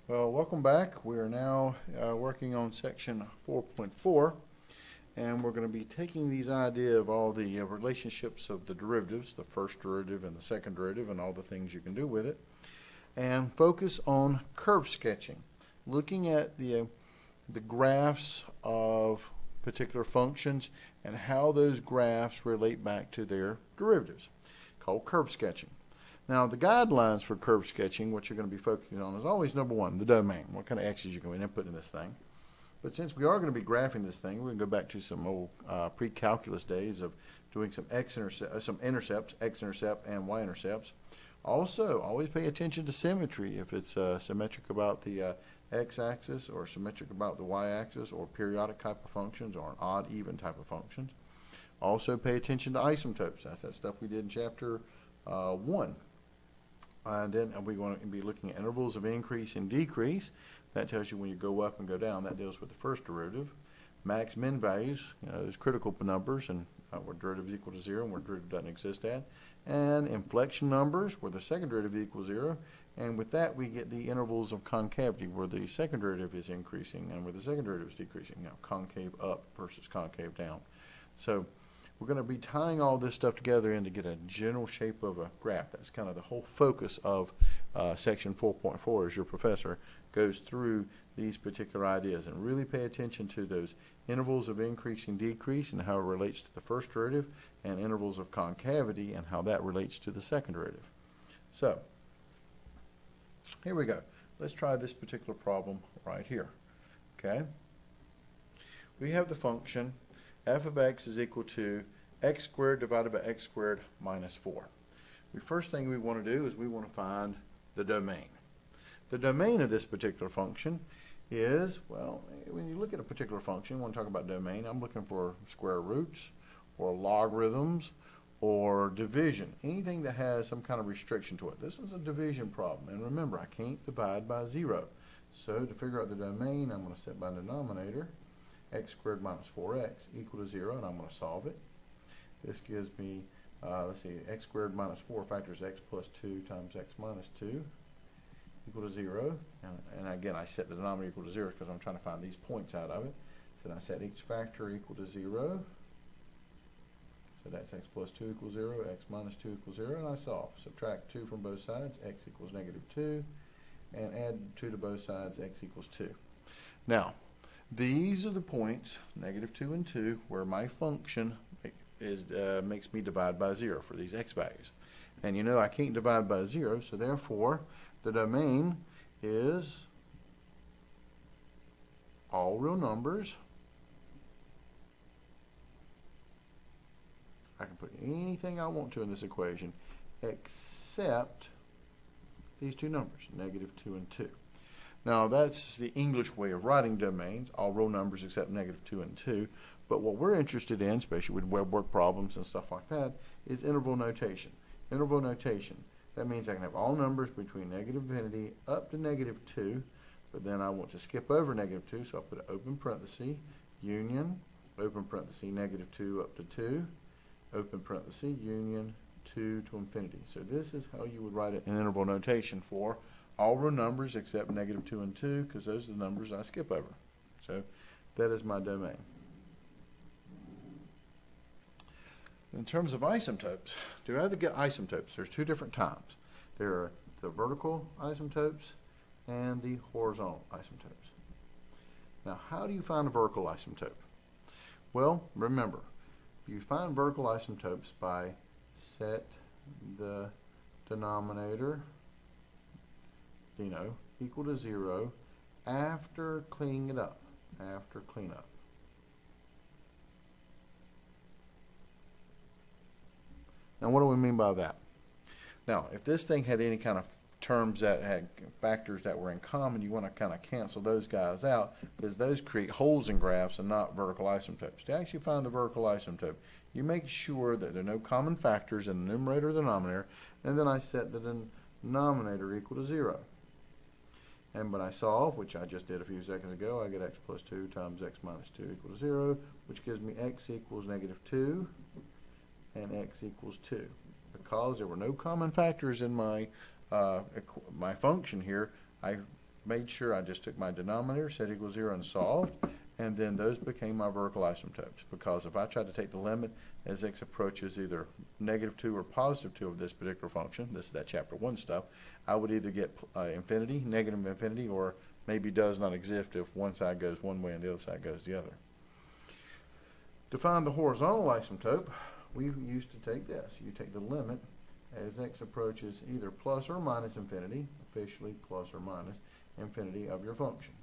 Well, welcome back. We are now working on section 4.4, and we're going to be taking these idea of all the relationships of the derivatives, the first derivative and the second derivative, and all the things you can do with it, and focus on curve sketching, looking at the graphs of particular functions and how those graphs relate back to their derivatives, called curve sketching. Now, the guidelines for curve sketching, what you're going to be focusing on, is always number one, the domain. What kind of x's you're going to input in this thing. But since we are going to be graphing this thing, we're going to go back to some old pre-calculus days of doing some intercepts, x-intercept and y-intercepts. Also, always pay attention to symmetry. If it's symmetric about the x-axis or symmetric about the y-axis or periodic type of functions or an odd-even type of functions. Also, pay attention to asymptotes. That's that stuff we did in chapter 1. And then we're going to be looking at intervals of increase and decrease. That tells you when you go up and go down. That deals with the first derivative. Max min values, those critical numbers, and where derivative is equal to 0 and where derivative doesn't exist at. And inflection numbers, where the second derivative equals 0. And with that, we get the intervals of concavity, where the second derivative is increasing and where the second derivative is decreasing. Now, concave up versus concave down. So we're going to be tying all this stuff together in to get a general shape of a graph. That's kind of the whole focus of section 4.4 as your professor goes through these particular ideas. And really pay attention to those intervals of increase and decrease and how it relates to the first derivative, and intervals of concavity and how that relates to the second derivative. So, here we go. Let's try this particular problem right here. Okay? We have the function f of x is equal to x squared divided by x squared minus 4. The first thing we want to do is we want to find the domain. The domain of this particular function is, well, when you look at a particular function, when I talk about domain, I'm looking for square roots or logarithms or division, anything that has some kind of restriction to it. This is a division problem, and remember, I can't divide by 0. So to figure out the domain, I'm going to set my denominator x squared minus 4x equal to 0, and I'm going to solve it. This gives me, let's see, x squared minus 4 factors x plus 2 times x minus 2 equal to 0. And again, I set the denominator equal to 0 because I'm trying to find these points out of it. So then I set each factor equal to 0. So that's x plus 2 equals 0, x minus 2 equals 0, and I solve. Subtract 2 from both sides, x equals negative 2, and add 2 to both sides, x equals 2. Now, these are the points, negative 2 and 2, where my function is makes me divide by 0 for these x values. And you know I can't divide by 0, so therefore the domain is all real numbers. I can put anything I want to in this equation except these two numbers, negative 2 and 2. Now, that's the English way of writing domains, all real numbers except negative 2 and 2. But what we're interested in, especially with web work problems and stuff like that, is interval notation. Interval notation, that means I can have all numbers between negative infinity up to negative 2, but then I want to skip over negative 2, so I'll put an open parenthesis, union, open parenthesis, negative 2 up to 2, open parenthesis, union, 2 to infinity. So this is how you would write it in interval notation for all real numbers except negative 2 and 2, because those are the numbers I skip over. So that is my domain. In terms of asymptotes, to either get asymptotes, there's two different types. There are the vertical asymptotes and the horizontal asymptotes. Now, how do you find a vertical asymptote? Well, remember, you find vertical asymptotes by set the denominator equal to 0 after cleaning it up, after cleanup. Now, what do we mean by that? Now, if this thing had any kind of terms that had factors that were in common, you want to kind of cancel those guys out because those create holes in graphs and not vertical asymptotes. To actually find the vertical asymptote, you make sure that there are no common factors in the numerator or the denominator, and then I set the denominator equal to 0. And when I solve, which I just did a few seconds ago, I get x plus 2 times x minus 2 equal to 0, which gives me x equals negative 2 and x equals 2. Because there were no common factors in my my function here, I made sure I just took my denominator, set equals 0, and solved, and then those became my vertical asymptotes, because if I try to take the limit as x approaches either -2 or +2 of this particular function, this is that chapter 1 stuff, I would either get infinity, negative infinity, or maybe does not exist if one side goes one way and the other side goes the other. To find the horizontal asymptote, we used to take this. You take the limit as x approaches either plus or minus infinity, officially plus or minus infinity of your function.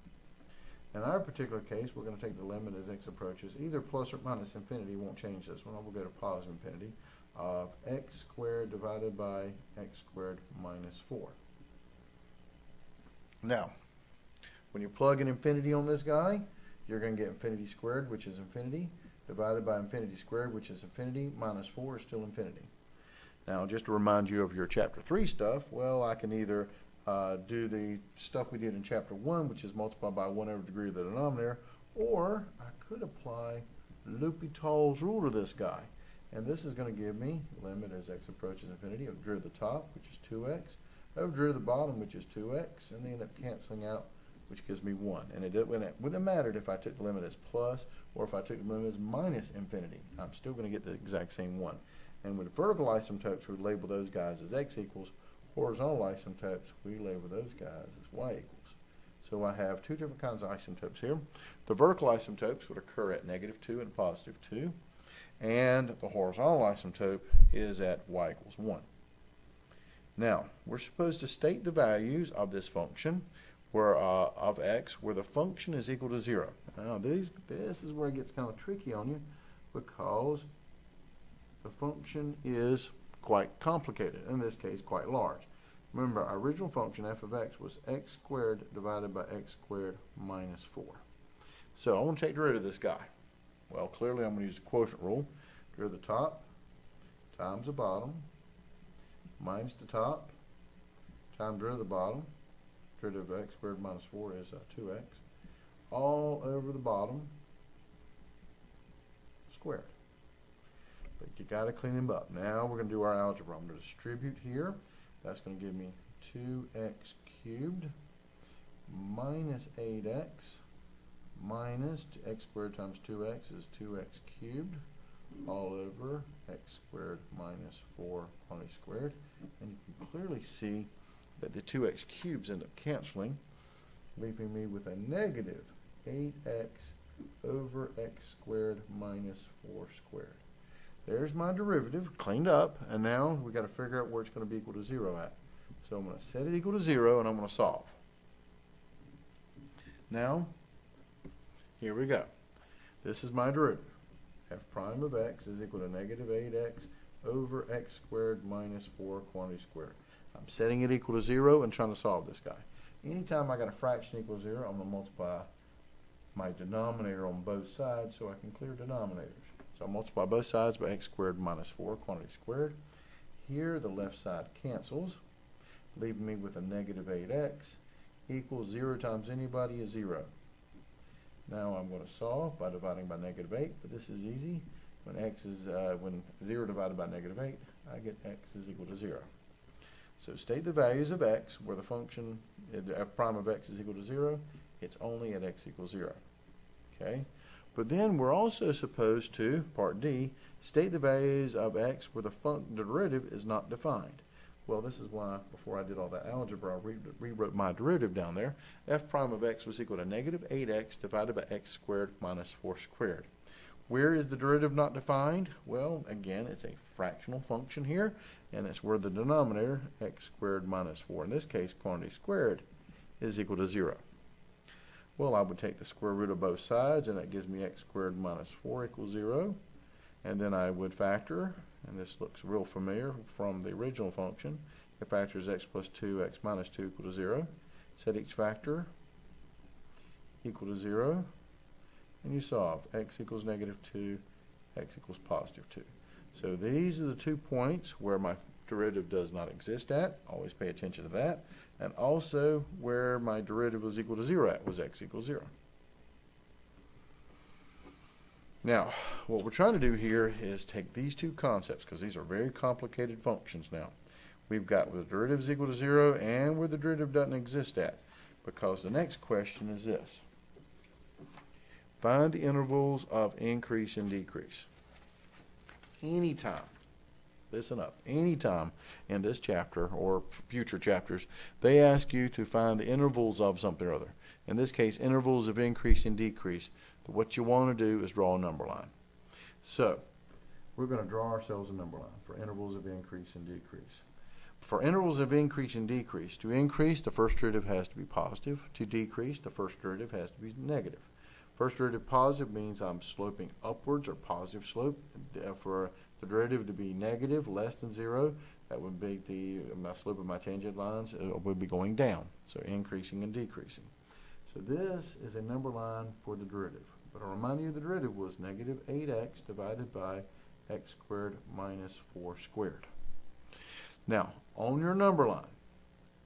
In our particular case, we're going to take the limit as x approaches either plus or minus infinity. Won't change this one. We'll go to positive infinity of x squared divided by x squared minus 4. Now, when you plug in infinity on this guy, you're going to get infinity squared, which is infinity, divided by infinity squared, which is infinity, minus 4 is still infinity. Now, just to remind you of your chapter 3 stuff, well, I can either do the stuff we did in chapter 1, which is multiply by 1/degree of the denominator, or I could apply L'Hopital's rule to this guy. And this is going to give me limit as x approaches infinity of derivative of the top, which is 2x, over derivative of the bottom, which is 2x, and they end up canceling out, which gives me 1. And it wouldn't have mattered if I took the limit as plus or if I took the limit as minus infinity. I'm still going to get the exact same 1. And with vertical asymptotes, we label those guys as x equals. Horizontal asymptotes, we label those guys as y equals. So I have two different kinds of asymptotes here. The vertical asymptotes would occur at -2 and +2. And the horizontal asymptote is at y equals 1. Now, we're supposed to state the values of this function where of x where the function is equal to 0. Now, this is where it gets kind of tricky on you, because the function is quite complicated, in this case quite large. Remember, our original function f of x was x squared divided by x squared minus 4. So I want to take derivative of this guy. Well, clearly I'm going to use the quotient rule. Derivative of the top times the bottom minus the top times derivative of the bottom. Derivative of x squared minus 4 is 2x, all over the bottom squared. But you got to clean them up. Now we're going to do our algebra. I'm going to distribute here. That's going to give me 2x cubed minus 8x minus x squared times 2x is 2x cubed all over x squared minus 4 quantity squared. And you can clearly see that the 2x cubes end up canceling, leaving me with a negative 8x over x squared minus 4 squared. There's my derivative cleaned up, and now we got to figure out where it's going to be equal to 0 at. So I'm going to set it equal to 0, and I'm going to solve. Now, here we go. This is my derivative. F prime of x is equal to negative 8x over x squared minus 4 quantity squared. I'm setting it equal to 0 and trying to solve this guy. Anytime I got a fraction equal to 0, I'm going to multiply my denominator on both sides so I can clear denominators. So I'll multiply both sides by x squared minus 4 quantity squared. Here the left side cancels, leaving me with a negative 8x equals 0 times anybody is 0. Now I'm going to solve by dividing by negative 8, but this is easy. When x is when 0 divided by negative 8, I get x is equal to 0. So state the values of x where the function, the f prime of x is equal to 0. It's only at x equals 0. Okay? But then we're also supposed to, part D, state the values of x where the derivative is not defined. Well, this is why, before I did all that algebra, I rewrote my derivative down there. F prime of x was equal to negative 8x divided by x squared minus 4 squared. Where is the derivative not defined? Well, again, it's a fractional function here, and it's where the denominator, x squared minus 4, in this case, quantity squared, is equal to 0. Well, I would take the square root of both sides, and that gives me x squared minus 4 equals 0. And then I would factor, and this looks real familiar from the original function. It factors x plus 2, x minus 2 equal to 0. Set each factor equal to 0, and you solve. X equals negative 2, x equals positive 2. So these are the 2 points where my derivative does not exist at. Always pay attention to that. And also where my derivative was equal to 0 at was x equals 0. Now, what we're trying to do here is take these two concepts, because these are very complicated functions now. We've got where the derivative is equal to 0 and where the derivative doesn't exist at. because the next question is this. Find the intervals of increase and decrease. Anytime, listen up, anytime in this chapter or future chapters, they ask you to find the intervals of something or other. In this case, intervals of increase and decrease. What you want to do is draw a number line. So, we're going to draw ourselves a number line for intervals of increase and decrease. For intervals of increase and decrease, to increase, the first derivative has to be positive. To decrease, the first derivative has to be negative. First derivative positive means I'm sloping upwards, or positive slope. For the derivative to be negative, less than 0, that would be my slope of my tangent lines would be going down, so increasing and decreasing. So this is a number line for the derivative. But I'll remind you the derivative was negative 8x divided by x squared minus 4 squared. Now, on your number line,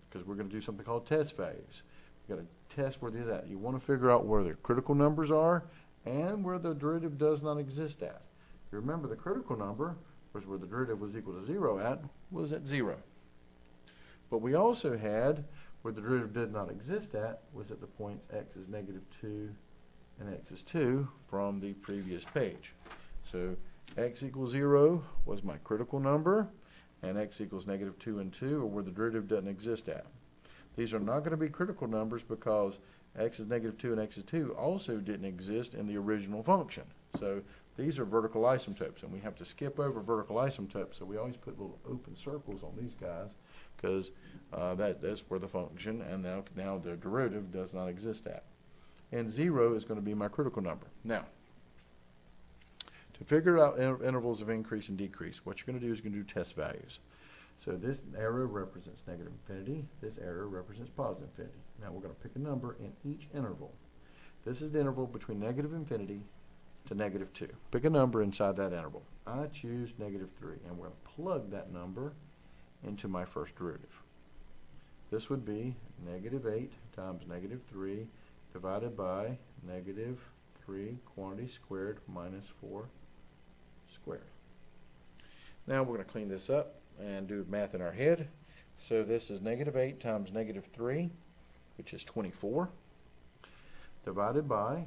because we're going to do something called test values, you've got to test where these at. You want to figure out where the critical numbers are and where the derivative does not exist at. You remember the critical number was where the derivative was equal to 0 at, was at 0. But we also had where the derivative did not exist at was at the points x is negative 2 and x is 2 from the previous page. So x equals 0 was my critical number, and x equals negative 2 and 2 are where the derivative doesn't exist at. These are not going to be critical numbers because x is negative 2 and x is 2 also didn't exist in the original function. So these are vertical asymptotes, and we have to skip over vertical asymptotes, so we always put little open circles on these guys because that's where the function and now the derivative does not exist at. And 0 is going to be my critical number. Now, to figure out intervals of increase and decrease, what you're going to do is you're going to do test values. So this arrow represents negative infinity. This arrow represents positive infinity. Now we're going to pick a number in each interval. This is the interval between negative infinity to negative 2. Pick a number inside that interval. I choose negative 3, and we're going to plug that number into my first derivative. This would be negative 8 times negative 3 divided by negative 3 quantity squared minus 4 squared. Now we're going to clean this up and do math in our head. So this is negative 8 times negative 3, which is 24, divided by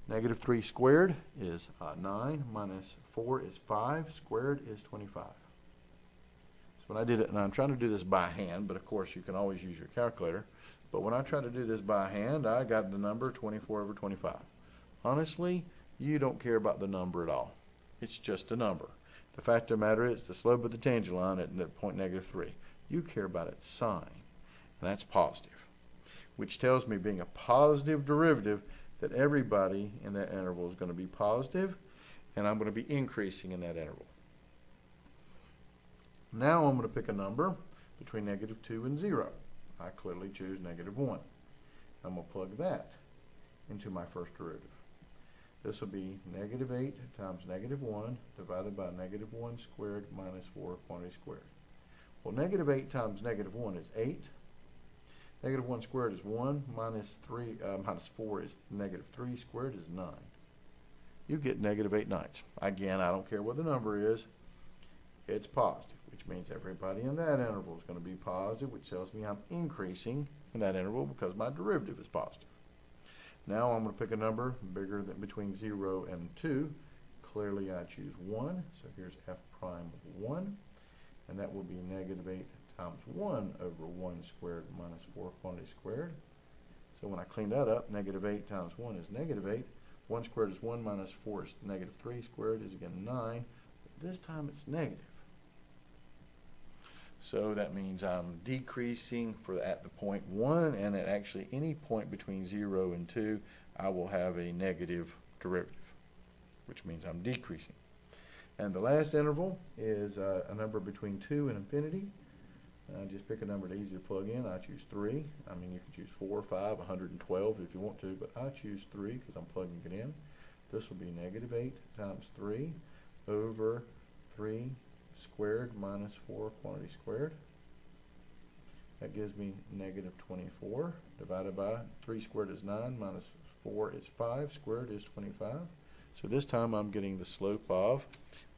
negative 3 squared is 9 minus 4 is 5, squared is 25. So when I did it, and I'm trying to do this by hand, but of course you can always use your calculator. But when I try to do this by hand, I got the number 24 over 25. Honestly, you don't care about the number at all. It's just a number. The fact of the matter is the slope of the tangent line at point negative 3. You care about its sign, and that's positive, which tells me being a positive derivative that everybody in that interval is going to be positive, and I'm going to be increasing in that interval. Now I'm going to pick a number between negative 2 and 0. I clearly choose negative 1. I'm going to plug that into my first derivative. This will be negative 8 times negative 1 divided by negative 1 squared minus 4 quantity squared. Well, negative 8 times negative 1 is 8. Negative 1 squared is 1 minus 4 is negative 3 squared is 9. You get negative 8/9. Again, I don't care what the number is. It's positive, which means everybody in that interval is going to be positive, which tells me I'm increasing in that interval because my derivative is positive. Now I'm going to pick a number bigger than between 0 and 2. Clearly I choose 1, so here's f prime of 1, and that will be negative 8 times 1 over 1 squared minus 4 quantity squared. So when I clean that up, negative 8 times 1 is negative 8. 1 squared is 1 minus 4 is negative 3 squared is again 9. But this time it's negative. So that means I'm decreasing at the point 1, and at actually any point between 0 and 2, I will have a negative derivative, which means I'm decreasing. And the last interval is a number between 2 and infinity. Just pick a number that's easy to plug in. I choose 3. I mean, you can choose 4, 5, 112 if you want to, but I choose 3 because I'm plugging it in. This will be negative 8 times 3 over 3 squared minus 4 quantity squared. That gives me negative 24 divided by 3 squared is 9 minus 4 is 5 squared is 25. So this time I'm getting the slope of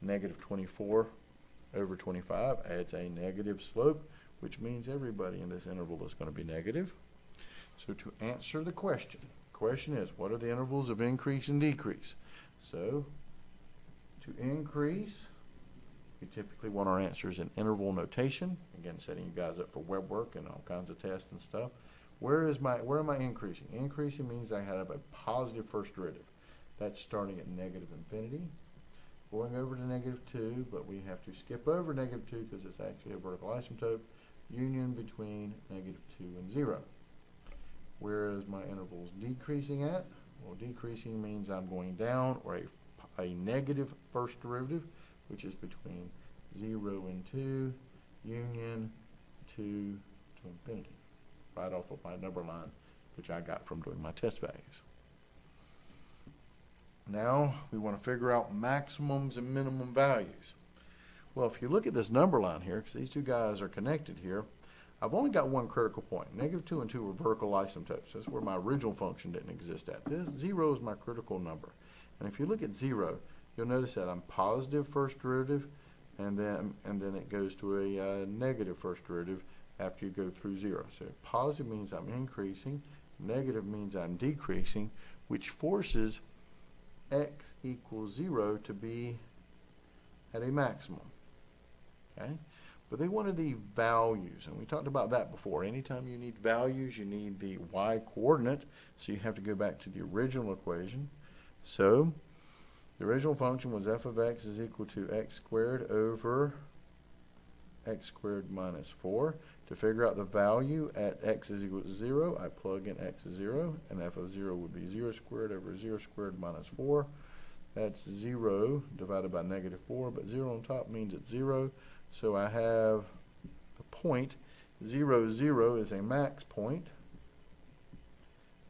negative 24 over 25. It's a negative slope, which means everybody in this interval is going to be negative. So to answer the question is, what are the intervals of increase and decrease? So to increase, we typically want our answers in interval notation. Again, setting you guys up for web work and all kinds of tests and stuff. Where am I increasing? Increasing means I have a positive first derivative. That's starting at negative infinity, going over to -2, but we have to skip over -2 because it's actually a vertical asymptote, union between -2 and 0. Where is my intervals decreasing at? Well, decreasing means I'm going down, or a negative first derivative, which is between 0 and 2, union 2 to infinity, right off of my number line, which I got from doing my test values. Now we want to figure out maximums and minimum values. Well, if you look at this number line here, because these two guys are connected here, I've only got one critical point. -2 and 2 were vertical asymptotes. That's where my original function didn't exist at. This 0 is my critical number. And if you look at 0, you'll notice that I'm positive first derivative, and then it goes to a negative first derivative after you go through 0. So positive means I'm increasing, negative means I'm decreasing, which forces x equals 0 to be at a maximum. Okay? But they wanted the values, and we talked about that before. Anytime you need values, you need the y-coordinate, so you have to go back to the original equation. So the original function was f of x is equal to x squared over x squared minus 4. To figure out the value at x is equal to 0, I plug in x is 0, and f of 0 would be 0 squared over 0 squared minus 4. That's 0 divided by -4, but 0 on top means it's 0. So I have the point 0, 0 is a max point,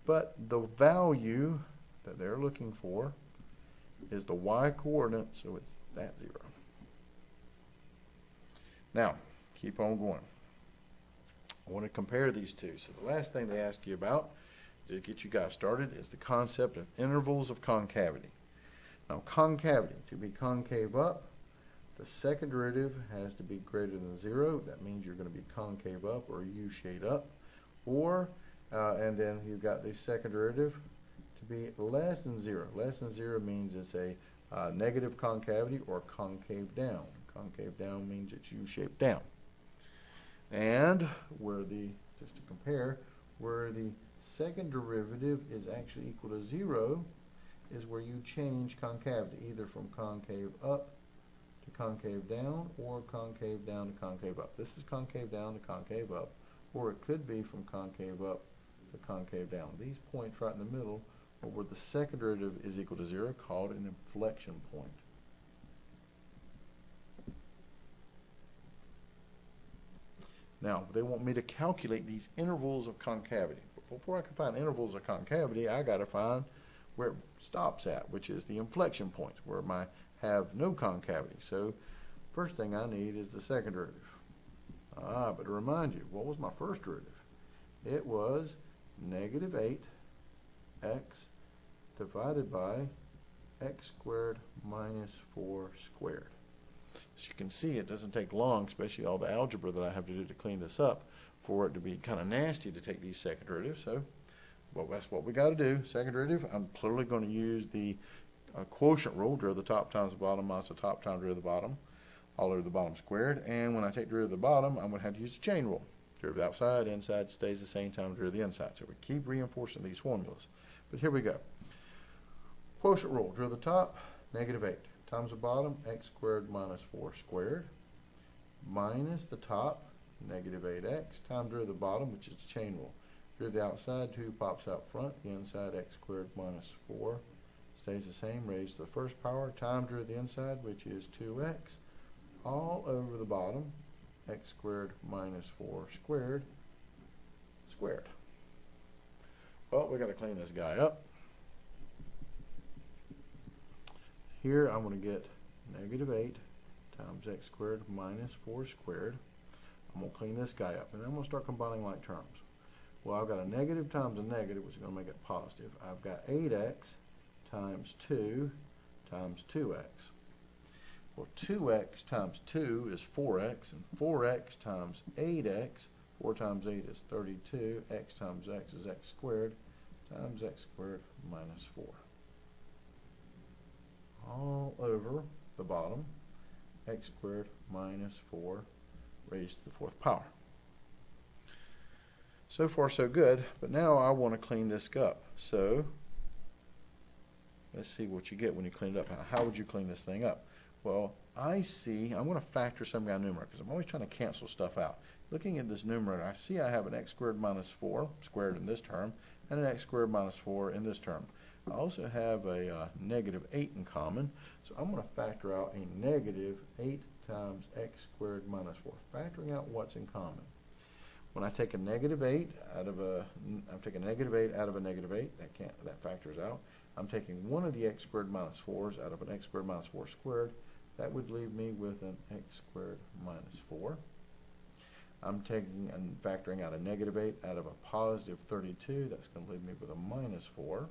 but the value that they're looking for is the y-coordinate, so it's that 0. Now, keep on going. I want to compare these two. So the last thing they ask you about to get you guys started is the concept of intervals of concavity. Now, concavity, to be concave up, the second derivative has to be greater than 0. That means you're going to be concave up or U-shaped up. Or, and then you've got the second derivative to be less than 0. Less than 0 means it's a negative concavity or concave down. Concave down means it's U-shaped down. And just to compare, where the second derivative is actually equal to 0 is where you change concavity, either from concave up to concave down, or concave down to concave up. This is concave down to concave up, or it could be from concave up to concave down. These points right in the middle are where the second derivative is equal to 0, called an inflection point. Now, they want me to calculate these intervals of concavity. But before I can find intervals of concavity, I got to find where it stops at, which is the inflection points, where I have no concavity. So, first thing I need is the second derivative. But to remind you, what was my first derivative? It was -8x divided by x squared minus 4 squared. As you can see, it doesn't take long, especially all the algebra that I have to do to clean this up, for it to be kind of nasty to take these second derivatives. So, well, that's what we got to do. Second derivative, I'm clearly going to use the quotient rule, derivative of the top times the bottom minus the top times derivative of the bottom, all over the bottom squared. And when I take derivative of the bottom, I'm going to have to use the chain rule. Derivative of the outside, inside stays the same time as derivative of the inside. So we keep reinforcing these formulas. But here we go. Quotient rule, derivative of the top, -8. Times the bottom, x squared minus 4 squared, minus the top, -8x, times derivative of the bottom, which is the chain rule. Derivative of the outside, 2 pops out front, the inside, x squared minus 4, stays the same, raised to the first power, times derivative of the inside, which is 2x, all over the bottom, x squared minus 4 squared, squared. Well, we got to clean this guy up. Here I'm going to get -8 times x squared minus 4 squared. I'm going to clean this guy up, and then I'm going to start combining like terms. Well, I've got a negative times a negative, which is going to make it positive. I've got 8x times 2 times 2x. Well, 2x times 2 is 4x, and 4x times 8x, 4 times 8 is 32, x times x is x squared, times x squared minus 4. All over the bottom, x squared minus 4 raised to the 4th power. So far so good, but now I want to clean this up. So let's see what you get when you clean it up. How would you clean this thing up? Well, I'm going to factor some kind of numerator because I'm always trying to cancel stuff out. Looking at this numerator, I see I have an x squared minus 4 squared in this term and an x squared minus 4 in this term. I also have a negative 8 in common, so I'm going to factor out a negative 8 times x squared minus 4, factoring out what's in common. When I take a negative 8 out of a, I'm taking a negative 8 out of a negative 8, that factors out. I'm taking one of the x squared minus 4s out of an x squared minus 4 squared. That would leave me with an x squared minus 4. I'm taking and factoring out a negative 8 out of a positive 32. That's going to leave me with a minus 4.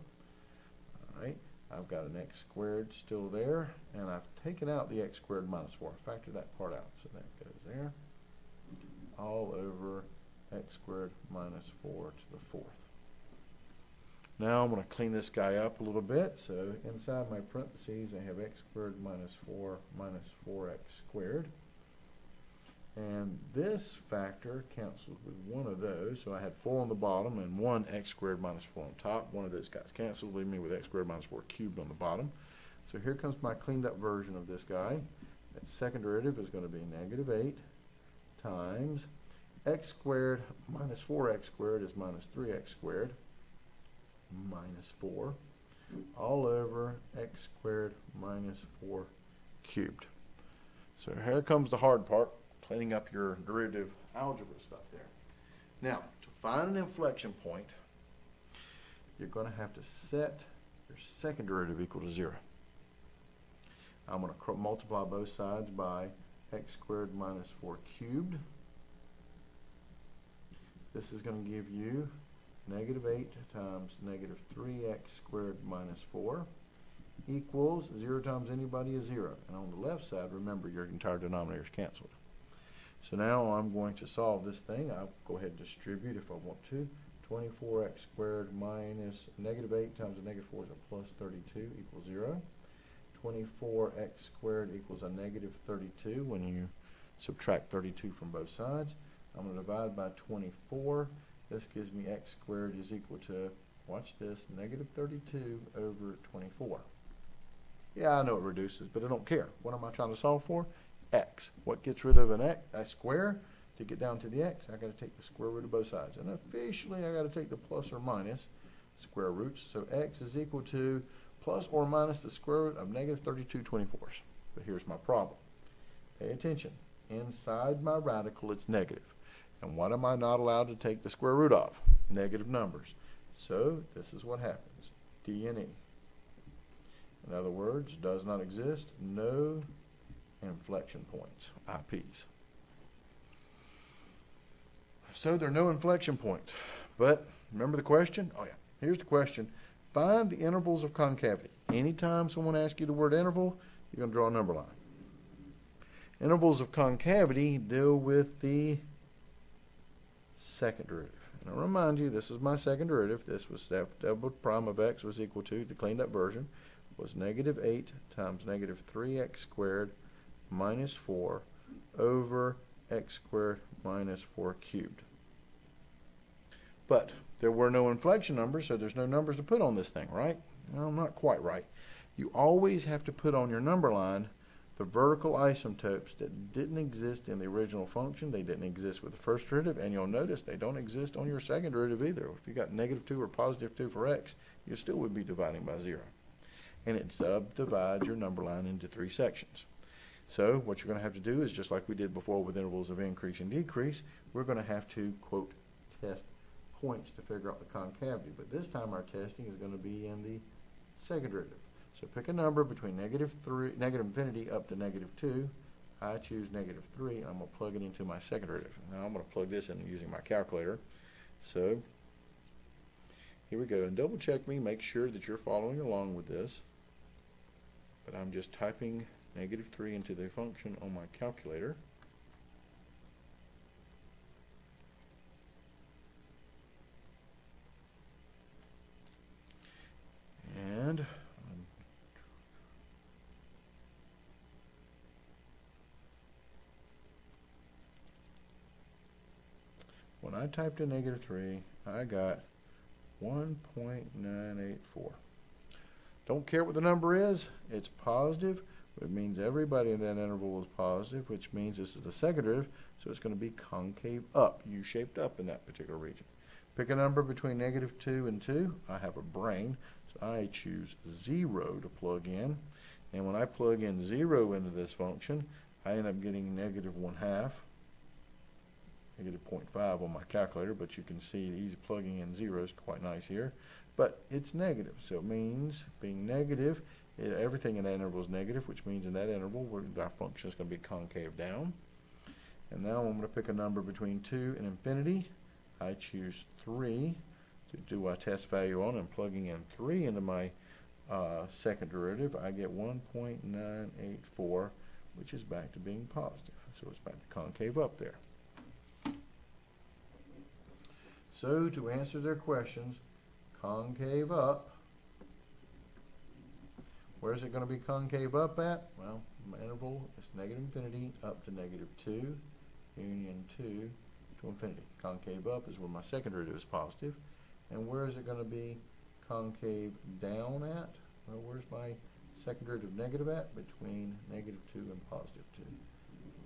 All right, I've got an x squared still there, and I've taken out the x squared minus 4. Factor that part out, so that goes there. All over x squared minus 4 to the 4th. Now I'm going to clean this guy up a little bit. So inside my parentheses I have x squared minus 4 minus 4x squared. And this factor cancels with one of those. So I had 4 on the bottom and one x squared minus 4 on top. One of those guys canceled, leaving me with x squared minus 4 cubed on the bottom. So here comes my cleaned up version of this guy. That second derivative is going to be negative 8 times x squared minus 4x squared is minus 3x squared minus 4 all over x squared minus 4 cubed. So here comes the hard part, cleaning up your derivative algebra stuff there. Now, to find an inflection point, you're going to have to set your second derivative equal to 0. I'm going to multiply both sides by x squared minus 4 cubed. This is going to give you negative 8 times negative 3x squared minus 4 equals 0 times anybody is 0. And on the left side, remember, your entire denominator is canceled. So now I'm going to solve this thing. I'll go ahead and distribute if I want to. 24x squared minus negative 8 times a negative 4 is a plus 32 equals 0. 24x squared equals a negative 32 when you subtract 32 from both sides. I'm going to divide by 24. This gives me x squared is equal to, watch this, negative 32 over 24. Yeah, I know it reduces, but I don't care. What am I trying to solve for? X. What gets rid of a square? To get down to the x, I got to take the square root of both sides. And officially, I got to take the plus or minus square roots. So x is equal to plus or minus the square root of negative 32 24s. But here's my problem. Pay attention. Inside my radical, it's negative. And what am I not allowed to take the square root of? Negative numbers. So this is what happens. D and E. In other words, does not exist. No inflection points, IPs. So there are no inflection points. But remember the question? Oh yeah, here's the question. Find the intervals of concavity. Anytime someone asks you the word interval, you're going to draw a number line. Intervals of concavity deal with the second derivative. And I'll remind you, this is my second derivative. This was double prime of x was equal to, the cleaned up version, was negative 8 times negative 3x squared minus 4 over x squared minus 4 cubed. But there were no inflection numbers, so there's no numbers to put on this thing, right? Well, not quite right. You always have to put on your number line the vertical asymptotes that didn't exist in the original function. They didn't exist with the first derivative, and you'll notice they don't exist on your second derivative either. If you got negative 2 or positive 2 for x, you still would be dividing by 0. And it subdivides your number line into 3 sections. So what you're going to have to do is, just like we did before with intervals of increase and decrease, we're going to have to, quote, test points to figure out the concavity. But this time our testing is going to be in the second derivative. So pick a number between negative infinity up to negative 2. I choose negative 3, and I'm going to plug it into my second derivative. Now I'm going to plug this in using my calculator. So here we go. And double check me, make sure that you're following along with this. But I'm just typing -3 into the function on my calculator. And when I typed in -3, I got 1.984. Don't care what the number is, it's positive. It means everybody in that interval is positive, which means this is the second derivative, so it's going to be concave up, U-shaped up in that particular region. Pick a number between -2 and 2. I have a brain, so I choose 0 to plug in. And when I plug in 0 into this function, I end up getting -1/2, -0.5 on my calculator, but you can see easy plugging in zeros, quite nice here. But it's negative, so it means being negative, everything in that interval is negative, which means in that interval our function is going to be concave down. And now I'm going to pick a number between 2 and infinity. I choose 3 to do my test value on, and plugging in 3 into my second derivative, I get 1.984, which is back to being positive. So it's back to concave up there. So to answer their questions, concave up, where's it going to be concave up at? Well, my interval is -infinity up to -2, union 2 to infinity. Concave up is where my second derivative is positive. And where is it going to be concave down at? Well, where's my second derivative negative at? Between -2 and +2.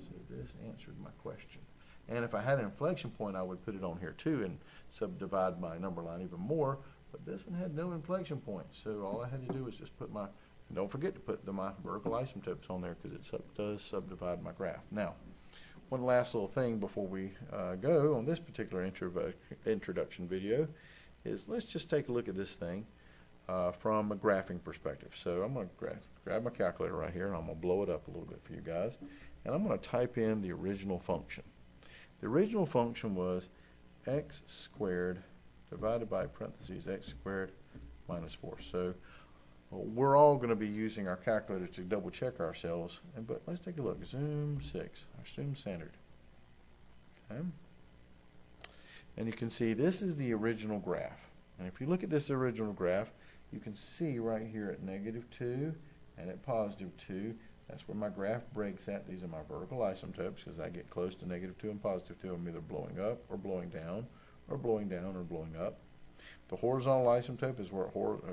So this answered my question. And if I had an inflection point, I would put it on here too and subdivide my number line even more. But this one had no inflection point, so all I had to do was just put my, and don't forget to put my vertical asymptotes on there because it does subdivide my graph. Now, one last little thing before we go on this particular introduction video is let's just take a look at this thing from a graphing perspective. So I'm going to grab my calculator right here, and I'm going to blow it up a little bit for you guys. And I'm going to type in the original function. The original function was x squared divided by parentheses x squared minus 4. So we're all going to be using our calculator to double check ourselves. But let's take a look. Zoom 6, our zoom standard. Okay. And you can see this is the original graph. And if you look at this original graph, you can see right here at -2 and at +2, that's where my graph breaks at. These are my vertical asymptotes because I get close to -2 and +2. I'm either blowing up or blowing down, or blowing down or blowing up. The horizontal asymptote is where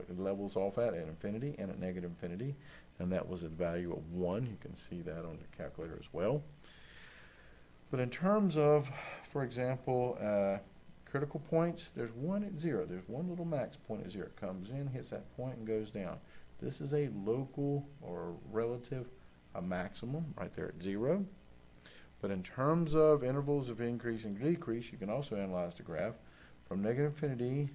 it levels off at infinity and at -infinity, and that was a value of 1. You can see that on the calculator as well. But in terms of, for example, critical points, there's one at 0. There's one little max point at 0. It comes in, hits that point, and goes down. This is a local or relative maximum right there at 0. But in terms of intervals of increase and decrease, you can also analyze the graph. From -infinity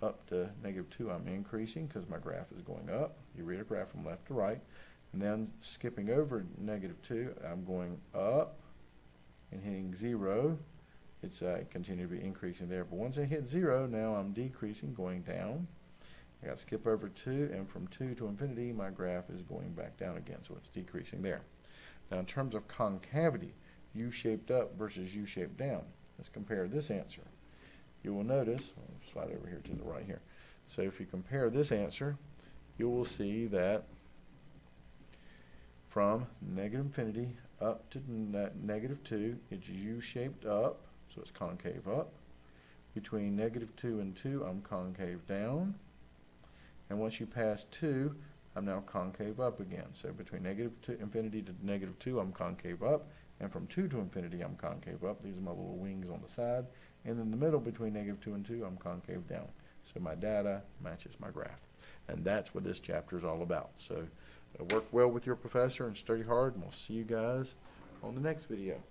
up to -2, I'm increasing because my graph is going up. You read a graph from left to right. And then skipping over -2, I'm going up and hitting 0. It's continue to be increasing there. But once I hit 0, now I'm decreasing, going down. I got to skip over 2, and from 2 to infinity, my graph is going back down again, so it's decreasing there. Now, in terms of concavity, U-shaped up versus U-shaped down, let's compare this answer. You will notice, I'll slide over here to the right here. So if you compare this answer, you will see that from -infinity up to -2, it's U-shaped up, so it's concave up. Between -2 and 2, I'm concave down. And once you pass 2, I'm now concave up again. So between -infinity to -2, I'm concave up. And from 2 to infinity, I'm concave up. These are my little wings on the side. And in the middle, between -2 and 2, I'm concave down. So my data matches my graph. And that's what this chapter is all about. So work well with your professor and study hard, and we'll see you guys on the next video.